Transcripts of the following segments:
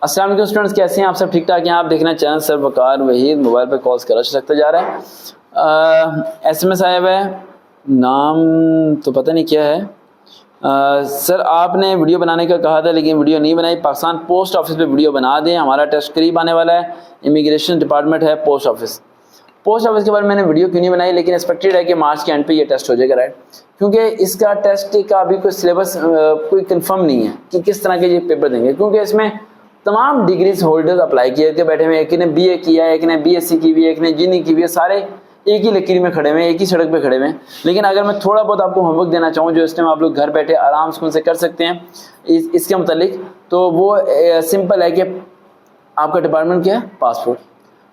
अस्सलाम वालेकुम स्टूडेंट्स, कैसे हैं आप सब? ठीक ठाक हैं? आप देख रहे हैं चैनल सर वकार वहीद। मोबाइल पे कॉल्स करा सकते जा रहा है। SMS आया हुआ है, नाम तो पता नहीं क्या है। सर आपने वीडियो बनाने का कहा था लेकिन वीडियो नहीं बनाई। पाकिस्तान पोस्ट ऑफिस पे वीडियो बना दें, हमारा टेस्ट करीब आने वाला है। इमिग्रेशन डिपार्टमेंट है पोस्ट ऑफिस के बारे में मैंने वीडियो क्यों नहीं बनाई, लेकिन एक्सपेक्टेड है कि मार्च के एंड पे ये टेस्ट हो जाएगा, राइट? क्योंकि इसका टेस्ट का अभी कोई सिलेबस कोई कंफर्म नहीं है कि किस तरह के ये पेपर देंगे, क्योंकि इसमें तमाम डिग्रीज होल्डर्स अप्लाई किए थे बैठे हुए। एक ने BA किया है, एक ने BSc की हुई है, एक ने इंजीनियरिंग की हुई है, सारे एक ही लकीर में खड़े हुए हैं, एक ही सड़क पे खड़े हुए हैं। लेकिन अगर मैं थोड़ा बहुत आपको होमवर्क देना चाहूँ जो इस टाइम आप लोग घर बैठे आराम से कर सकते हैं इसके मुतालिक, तो वो सिंपल है कि आपका डिपार्टमेंट क्या है,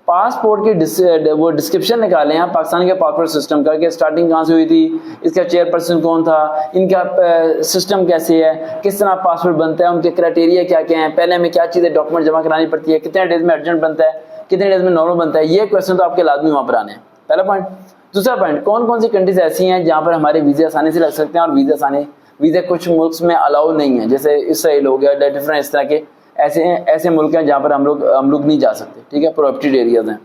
पासपोर्ट की वो डिस्क्रिप्शन निकालें आप पाकिस्तान के पासपोर्ट सिस्टम का, कि स्टार्टिंग कहाँ से हुई थी, इसका चेयरपर्सन कौन था, इनका सिस्टम कैसे है, किस तरह पासपोर्ट बनता है, उनके क्राइटेरिया क्या क्या हैं, पहले हमें क्या चीज़ें डॉक्यूमेंट जमा करानी पड़ती है, कितने डेज में अर्जेंट बनता है, कितने डेज में नॉर्मल बनता है। ये क्वेश्चन तो आपके लाजमी वहाँ पर आने हैं, पहला पॉइंट। दूसरा पॉइंट, कौन कौन सी कंट्रीज ऐसी हैं जहाँ पर हमारे वीज़े आसानी से लग सकते हैं, और वीज़े कुछ मुल्क में अलाउ नहीं है, जैसे इसराइल हो गया, डिफरेंट इस तरह के ऐसे मुल्क हैं जहाँ पर हम लोग नहीं जा सकते, ठीक है, प्रोहिबिटेड एरियाज हैं।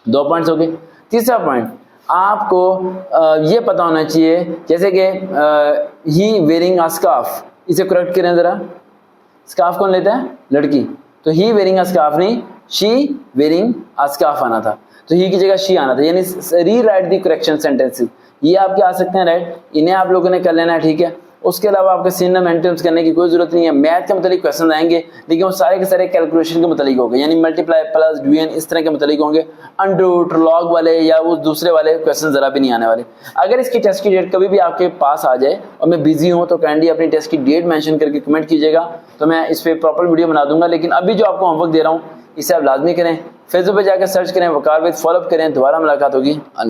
2 पॉइंट्स हो गए। तीसरा पॉइंट, आपको ये पता होना चाहिए जैसे कि ही वेयरिंग अ स्कार्फ, इसे करेक्ट करें जरा। स्कार्फ कौन लेता है? लड़की। तो ही वेयरिंग अ स्कार्फ नहीं, शी वेयरिंग अ स्कार्फ आना था, तो ही की जगह शी आना था, यानी री राइट द करेक्शन सेंटेंसेस। ये आपके आ सकते हैं, राइट? इन्हें आप लोगों ने कर लेना है, ठीक है। उसके अलावा आपके सिनोनिम एंटोनिम्स करने की कोई जरूरत नहीं है। मैथ के मतलब क्वेश्चन आएंगे लेकिन वो सारे के सारे कैलकुलेशन के मतलब होंगे, यानी मल्टीप्लाई प्लस डिवीजन इस तरह के मतलब होंगे। अंडररूट लॉग वाले या उस दूसरे वाले क्वेश्चन जरा भी नहीं आने वाले। अगर इसकी टेस्ट की डेट कभी भी आपके पास आ जाए और मैं बिजी हूँ तो काइंडली अपनी टेस्ट की डेट मेंशन करके कमेंट कीजिएगा, तो मैं इस पर प्रॉपर वीडियो बना दूंगा। लेकिन अभी जो आपको होमवर्क दे रहा हूँ इसे आप लाजमी करें, फेसबुक पर जाकर सर्च करें वकार विद, फॉलोअप करें। दोबारा मुलाकात होगी।